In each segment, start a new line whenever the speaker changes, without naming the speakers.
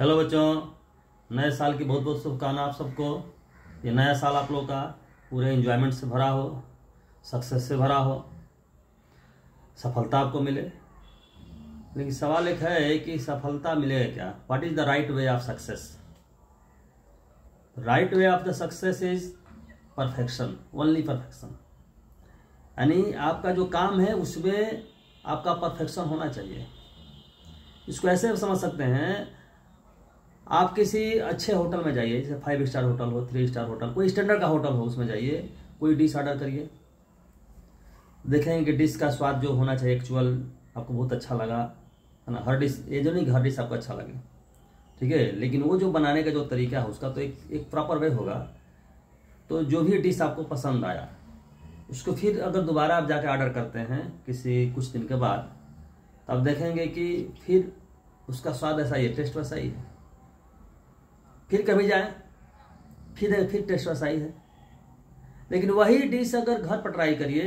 Hello बच्चों, नए साल की बहुत बहुत शुभकामनाएं आप सबको। ये नया साल आप लोग का पूरे एंजॉयमेंट से भरा हो, सक्सेस से भरा हो, सफलता आपको मिले। लेकिन सवाल एक है कि सफलता मिलेगा क्या? What is the right way of success? Right way of the success is perfection, only perfection. यानी आपका जो काम है उसमें आपका परफेक्शन होना चाहिए। इसको ऐसे समझ सकते हैं, आप किसी अच्छे होटल में जाइए, जैसे 5 स्टार होटल हो, 3 स्टार होटल, कोई स्टैंडर्ड का होटल हो, उसमें जाइए, कोई डिश ऑर्डर करिए, देखेंगे कि डिश का स्वाद जो होना चाहिए एक्चुअल आपको बहुत अच्छा लगा, है ना। हर डिश, ये जो नहीं कि हर डिश आपको अच्छा लगे, ठीक है, लेकिन वो जो बनाने का जो तरीका है उसका तो एक प्रॉपर वे होगा। तो जो भी डिश आपको पसंद आया उसको फिर अगर दोबारा आप जाके ऑर्डर करते हैं किसी कुछ दिन के बाद, तब देखेंगे कि फिर उसका स्वाद ऐसा ही है, टेस्ट वैसा ही है। फिर कभी जाएं, फिर टेस्ट वैसा ही है। लेकिन वही डिश अगर घर पर ट्राई करिए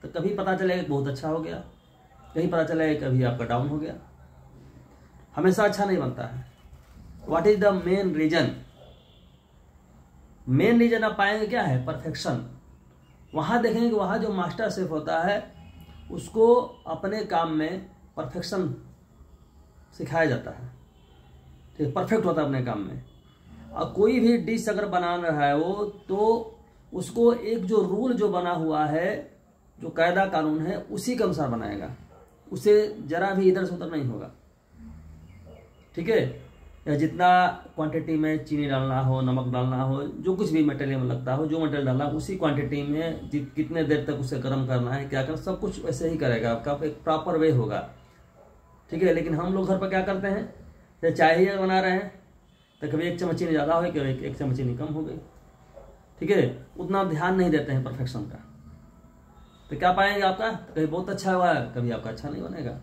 तो कभी पता चलेगा बहुत अच्छा हो गया, कहीं पता चलेगा कभी आपका डाउन हो गया, हमेशा अच्छा नहीं बनता है। What is the main reason? Main reason आप पाएंगे क्या है? परफेक्शन। वहां देखेंगे कि वहां जो मास्टर शेफ होता है उसको अपने काम में परफेक्शन सिखाया जाता है, ठीक है, परफेक्ट होता है अपने काम में। और कोई भी डिश अगर बना रहा है वो, तो उसको एक जो रूल जो बना हुआ है, जो कायदा कानून है, उसी के अनुसार बनाएगा, उसे जरा भी इधर से उधर नहीं होगा, ठीक है। या जितना क्वांटिटी में चीनी डालना हो, नमक डालना हो, जो कुछ भी मटेरियल में लगता हो, जो मटेरियल डालना है उसी क्वांटिटी में कितने देर तक उसे गर्म करना है, क्या करना, सब कुछ वैसे ही करेगा, आपका एक प्रॉपर वे होगा, ठीक है। लेकिन हम लोग घर पर क्या करते हैं, जैसे चाय ही बना रहे हैं तो कभी 1 चम्मच चीनी ज़्यादा हो गई, कभी 1 चम्मच चीनी कम हो गई, ठीक है, उतना ध्यान नहीं देते हैं परफेक्शन का। तो क्या पाएंगे आपका, कभी बहुत अच्छा हुआ है, कभी आपका अच्छा नहीं बनेगा।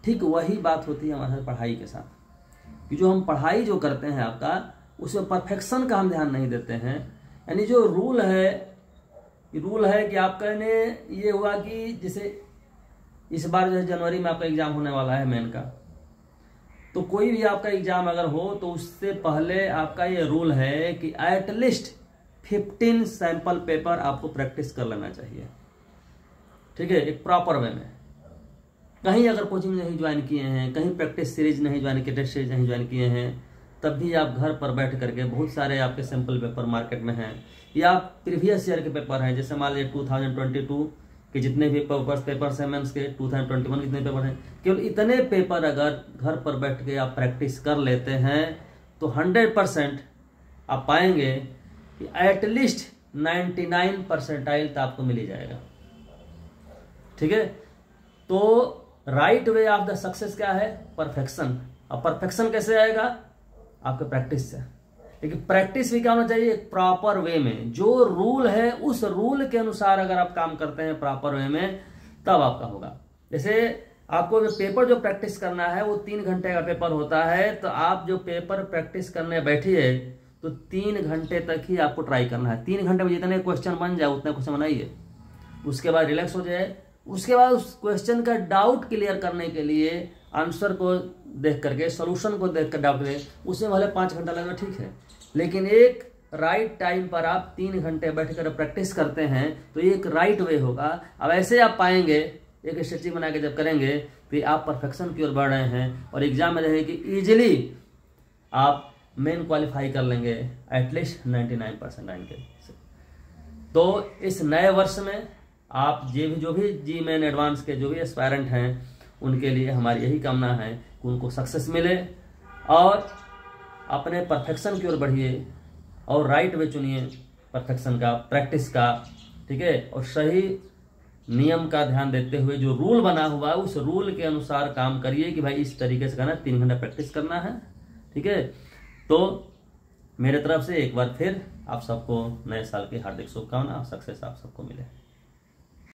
ठीक वही बात होती है हमारे पढ़ाई के साथ, कि जो हम पढ़ाई जो करते हैं आपका, उसमें परफेक्शन का हम ध्यान नहीं देते हैं। यानी जो रूल है कि आपका ने ये हुआ कि जैसे इस बार जो है जनवरी में आपका एग्जाम होने वाला है मेन का, तो कोई भी आपका एग्जाम अगर हो तो उससे पहले आपका ये रूल है कि एटलीस्ट 15 सैंपल पेपर आपको प्रैक्टिस कर लेना चाहिए, ठीक है, एक प्रॉपर वे में। कहीं अगर कोचिंग नहीं ज्वाइन किए हैं, कहीं प्रैक्टिस सीरीज नहीं ज्वाइन किए, टेस्ट सीरीज नहीं ज्वाइन किए हैं, तब भी आप घर पर बैठ करके बहुत सारे आपके सैंपल पेपर मार्केट में हैं, या प्रीवियस ईयर के पेपर हैं, जैसे मान लीजिए 2022 के जितने भी पेपर्स हैं मेंस के, 2021 कितने पेपर हैं, केवल इतने पेपर अगर घर पर बैठ के आप प्रैक्टिस कर लेते हैं तो 100% आप पाएंगे कि एटलीस्ट 99 परसेंटाइल तो आपको मिल ही जाएगा, ठीक है। तो right way of the success क्या है? परफेक्शन। और परफेक्शन कैसे आएगा? आपके प्रैक्टिस से। लेकिन प्रैक्टिस भी क्या होना चाहिए? एक प्रॉपर वे में, जो रूल है उस रूल के अनुसार अगर आप काम करते हैं प्रॉपर वे में, तब आपका होगा। जैसे आपको जो पेपर जो प्रैक्टिस करना है वो 3 घंटे का पेपर होता है, तो आप जो पेपर प्रैक्टिस करने बैठिए तो 3 घंटे तक ही आपको ट्राई करना है। 3 घंटे में जितने क्वेश्चन बन जाए उतने क्वेश्चन बनाइए, उसके बाद रिलैक्स हो जाए, उसके बाद उस क्वेश्चन का डाउट क्लियर करने के लिए आंसर को देख करके, सॉल्यूशन को देख कर डाउट करें, उसमें भले 5 घंटा लगना, ठीक है, लेकिन एक राइट टाइम पर आप 3 घंटे बैठकर प्रैक्टिस करते हैं तो एक राइट वे होगा। अब ऐसे आप पाएंगे, एक स्ट्रेटजी बना के जब करेंगे तो आप परफेक्शन की ओर बढ़ रहे हैं, और एग्जाम में रहेगी इजीली आप मेन क्वालिफाई कर लेंगे एटलीस्ट 99% रैंक के। तो इस नए वर्ष में आप जो भी जी मेन एडवांस के जो भी एस्पायरेंट हैं, उनके लिए हमारी यही कामना है कि उनको सक्सेस मिले, और अपने परफेक्शन की ओर बढ़िए, और राइट वे चुनिए परफेक्शन का, प्रैक्टिस का, ठीक है, और सही नियम का ध्यान देते हुए जो रूल बना हुआ है उस रूल के अनुसार काम करिए कि भाई इस तरीके से करना, 3 घंटा प्रैक्टिस करना है, ठीक है। तो मेरे तरफ से एक बार फिर आप सबको नए साल की हार्दिक शुभकामनाएं, सक्सेस आप सबको मिले।